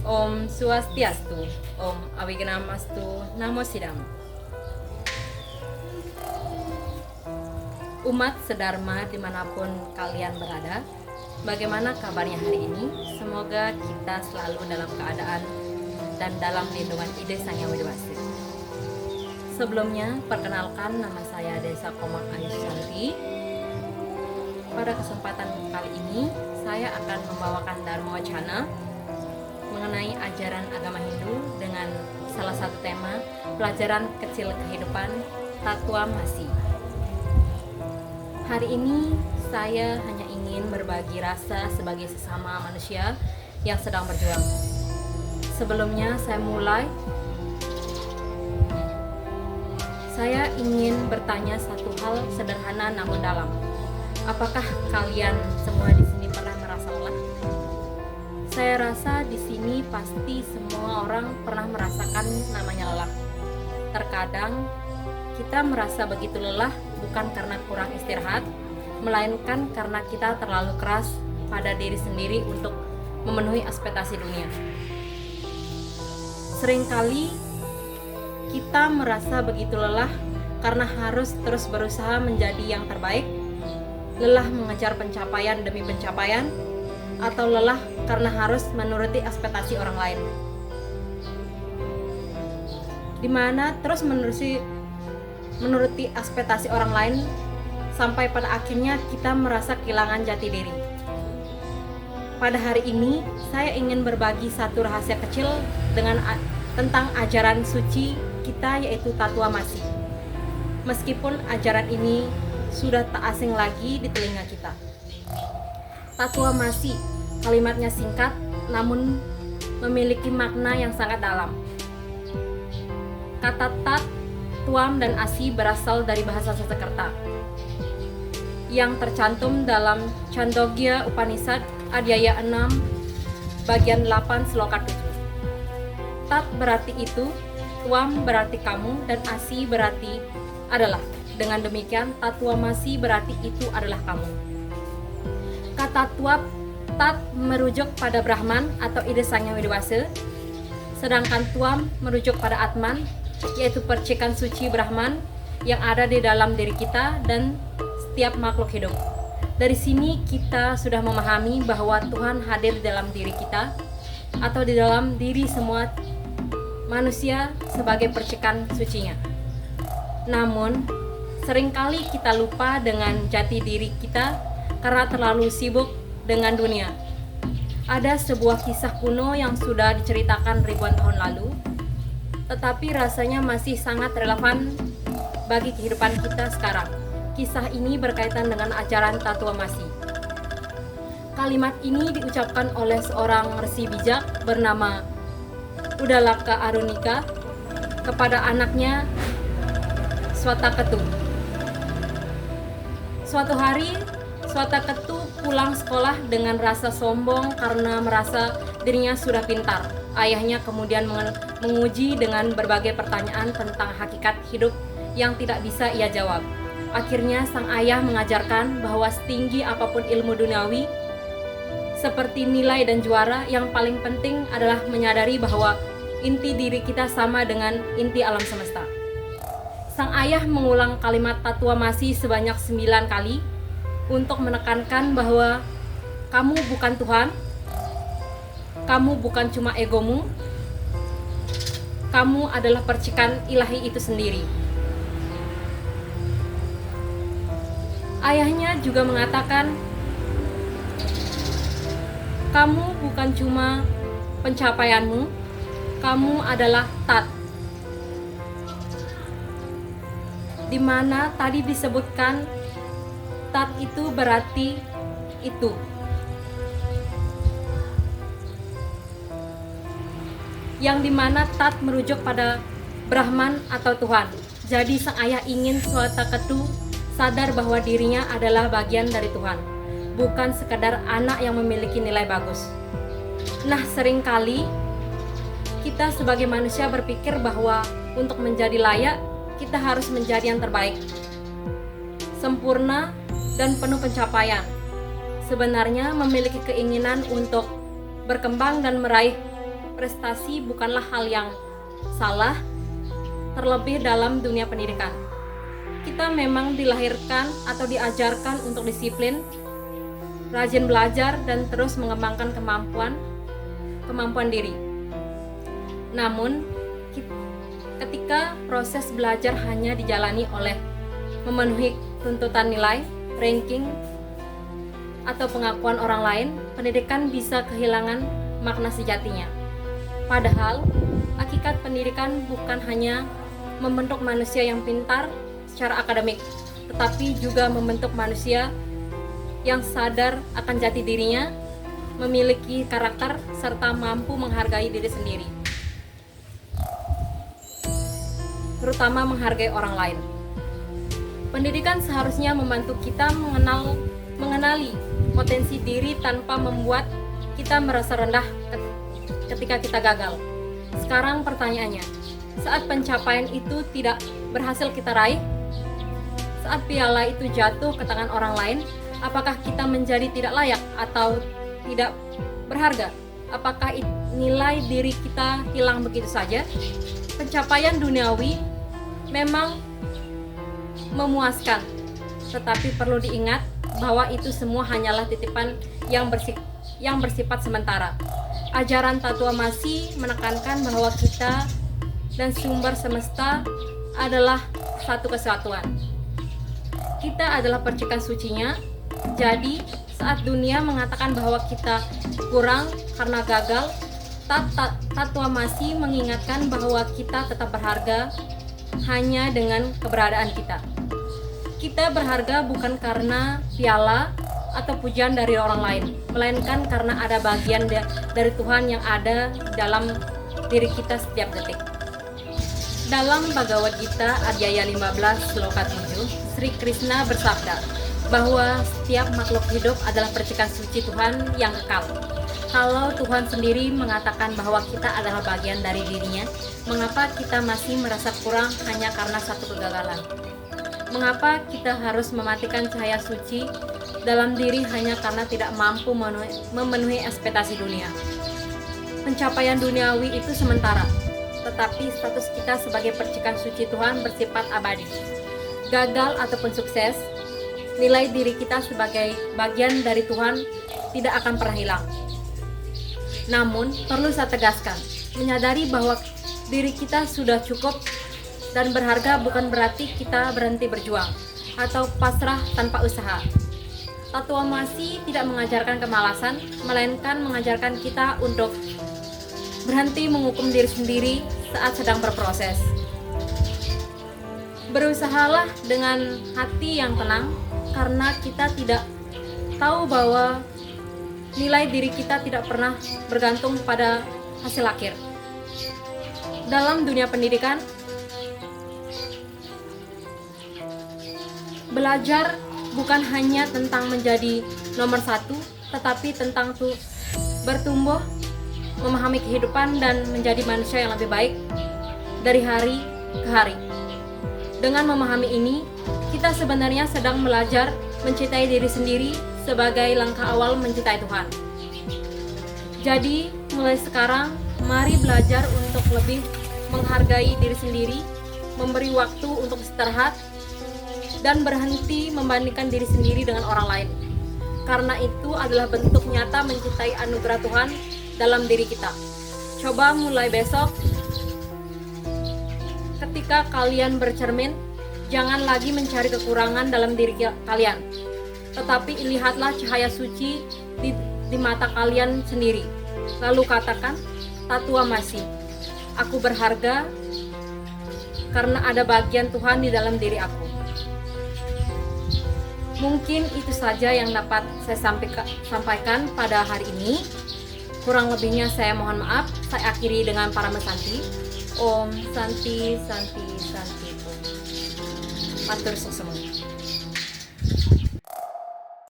Om Swastiastu, Om Awignamastu, Namo Sidam. Umat sedharma dimanapun kalian berada, bagaimana kabarnya hari ini? Semoga kita selalu dalam keadaan dan dalam lindungan Ide Sang Hyang Widi Wasi. Sebelumnya, perkenalkan nama saya Desa Komak Ayu Santi. Pada kesempatan kali ini, saya akan membawakan Dharma Wacana mengenai ajaran agama Hindu dengan salah satu tema pelajaran kecil kehidupan Tatwa Masi. Hari ini saya hanya ingin berbagi rasa sebagai sesama manusia yang sedang berjuang. Sebelumnya saya ingin bertanya satu hal sederhana namun dalam. Apakah kalian semua di sini pernah merasa lelah? Saya rasa di sini pasti semua orang pernah merasakan namanya lelah. Terkadang kita merasa begitu lelah bukan karena kurang istirahat, melainkan karena kita terlalu keras pada diri sendiri untuk memenuhi ekspektasi dunia. Seringkali kita merasa begitu lelah karena harus terus berusaha menjadi yang terbaik, lelah mengejar pencapaian demi pencapaian, atau lelah karena harus menuruti ekspektasi orang lain. Dimana terus menuruti ekspektasi orang lain sampai pada akhirnya kita merasa kehilangan jati diri. Pada hari ini saya ingin berbagi satu rahasia kecil tentang ajaran suci kita, yaitu Tatwa Masi. Meskipun ajaran ini sudah tak asing lagi di telinga kita. Tatwa Masi, kalimatnya singkat namun memiliki makna yang sangat dalam. Kata tat, tuam, dan asi berasal dari bahasa Sanskerta yang tercantum dalam Chandogya Upanishad Adhyaya 6 bagian 8 sloka 7. Tat berarti itu, tuam berarti kamu, dan asi berarti adalah. Dengan demikian, Tatwa Masi berarti itu adalah kamu. Kata tat merujuk pada Brahman atau Ide Sang Hyang Widi Wasi, sedangkan tuam merujuk pada Atman, yaitu percikan suci Brahman yang ada di dalam diri kita dan setiap makhluk hidup. Dari sini kita sudah memahami bahwa Tuhan hadir di dalam diri kita atau di dalam diri semua manusia sebagai percikan sucinya. Namun, seringkali kita lupa dengan jati diri kita karena terlalu sibuk dengan dunia. Ada sebuah kisah kuno yang sudah diceritakan ribuan tahun lalu, tetapi rasanya masih sangat relevan bagi kehidupan kita sekarang. Kisah ini berkaitan dengan ajaran Tatwa Masi. Kalimat ini diucapkan oleh seorang resi bijak bernama Udalaka Arunika kepada anaknya Swataketu. Suatu hari, Swataketu pulang sekolah dengan rasa sombong karena merasa dirinya sudah pintar. Ayahnya kemudian menguji dengan berbagai pertanyaan tentang hakikat hidup yang tidak bisa ia jawab. Akhirnya sang ayah mengajarkan bahwa setinggi apapun ilmu duniawi, seperti nilai dan juara, yang paling penting adalah menyadari bahwa inti diri kita sama dengan inti alam semesta. Sang ayah mengulang kalimat Tatwa Masi sebanyak 9 kali untuk menekankan bahwa kamu bukan Tuhan, kamu bukan cuma egomu, kamu adalah percikan ilahi itu sendiri. Ayahnya juga mengatakan, kamu bukan cuma pencapaianmu, kamu adalah tat. Di mana tadi disebutkan tat itu berarti itu. Yang dimana tat merujuk pada Brahman atau Tuhan. Jadi sang ayah ingin Swataketu sadar bahwa dirinya adalah bagian dari Tuhan, bukan sekadar anak yang memiliki nilai bagus. Nah, seringkali kita sebagai manusia berpikir bahwa untuk menjadi layak, kita harus menjadi yang terbaik, sempurna, dan penuh pencapaian. Sebenarnya memiliki keinginan untuk berkembang dan meraih prestasi bukanlah hal yang salah, terlebih dalam dunia pendidikan. Kita memang dilahirkan atau diajarkan untuk disiplin, rajin belajar, dan terus mengembangkan kemampuan diri. Namun, ketika proses belajar hanya dijalani oleh memenuhi tuntutan nilai, ranking, atau pengakuan orang lain, pendidikan bisa kehilangan makna sejatinya. Padahal, hakikat pendidikan bukan hanya membentuk manusia yang pintar secara akademik, tetapi juga membentuk manusia yang sadar akan jati dirinya, memiliki karakter, serta mampu menghargai diri sendiri, terutama menghargai orang lain. Pendidikan seharusnya membantu kita mengenali potensi diri tanpa membuat kita merasa rendah ketika kita gagal. Sekarang pertanyaannya, saat pencapaian itu tidak berhasil kita raih, saat piala itu jatuh ke tangan orang lain, apakah kita menjadi tidak layak atau tidak berharga? Apakah nilai diri kita hilang begitu saja? Pencapaian duniawi memang memuaskan, tetapi perlu diingat bahwa itu semua hanyalah titipan yang bersifat sementara. Ajaran Tatua Masi menekankan bahwa kita dan sumber semesta adalah satu kesatuan. Kita adalah percikan sucinya. Jadi, saat dunia mengatakan bahwa kita kurang karena gagal, Tatua Masi mengingatkan bahwa kita tetap berharga hanya dengan keberadaan kita. Kita berharga bukan karena piala atau pujian dari orang lain, melainkan karena ada bagian dari Tuhan yang ada dalam diri kita setiap detik. Dalam Bhagavad Gita Adhyaya 15 Sloka 7, Sri Krishna bersabda bahwa setiap makhluk hidup adalah percikan suci Tuhan yang kekal. Kalau Tuhan sendiri mengatakan bahwa kita adalah bagian dari dirinya, mengapa kita masih merasa kurang hanya karena satu kegagalan? Mengapa kita harus mematikan cahaya suci dalam diri hanya karena tidak mampu memenuhi ekspektasi dunia? Pencapaian duniawi itu sementara, tetapi status kita sebagai percikan suci Tuhan bersifat abadi. Gagal ataupun sukses, nilai diri kita sebagai bagian dari Tuhan tidak akan pernah hilang. Namun, perlu saya tegaskan, menyadari bahwa diri kita sudah cukup dan berharga bukan berarti kita berhenti berjuang atau pasrah tanpa usaha. Tatua Masi tidak mengajarkan kemalasan, melainkan mengajarkan kita untuk berhenti menghukum diri sendiri saat sedang berproses. Berusahalah dengan hati yang tenang, karena kita tidak tahu bahwa nilai diri kita tidak pernah bergantung pada hasil akhir. Dalam dunia pendidikan, belajar bukan hanya tentang menjadi nomor satu, tetapi tentang bertumbuh, memahami kehidupan, dan menjadi manusia yang lebih baik dari hari ke hari. Dengan memahami ini, kita sebenarnya sedang belajar mencintai diri sendiri sebagai langkah awal mencintai Tuhan. Jadi, mulai sekarang, mari belajar untuk lebih menghargai diri sendiri, memberi waktu untuk istirahat, dan berhenti membandingkan diri sendiri dengan orang lain. Karena itu adalah bentuk nyata mencintai anugerah Tuhan dalam diri kita. Coba mulai besok, ketika kalian bercermin, jangan lagi mencari kekurangan dalam diri kalian, tetapi lihatlah cahaya suci di mata kalian sendiri. Lalu katakan, Tatua Masi, aku berharga karena ada bagian Tuhan di dalam diri aku. Mungkin itu saja yang dapat saya sampaikan pada hari ini. Kurang lebihnya saya mohon maaf. Saya akhiri dengan Parama Santi. Om Santi Santi Santi. Matur suksema.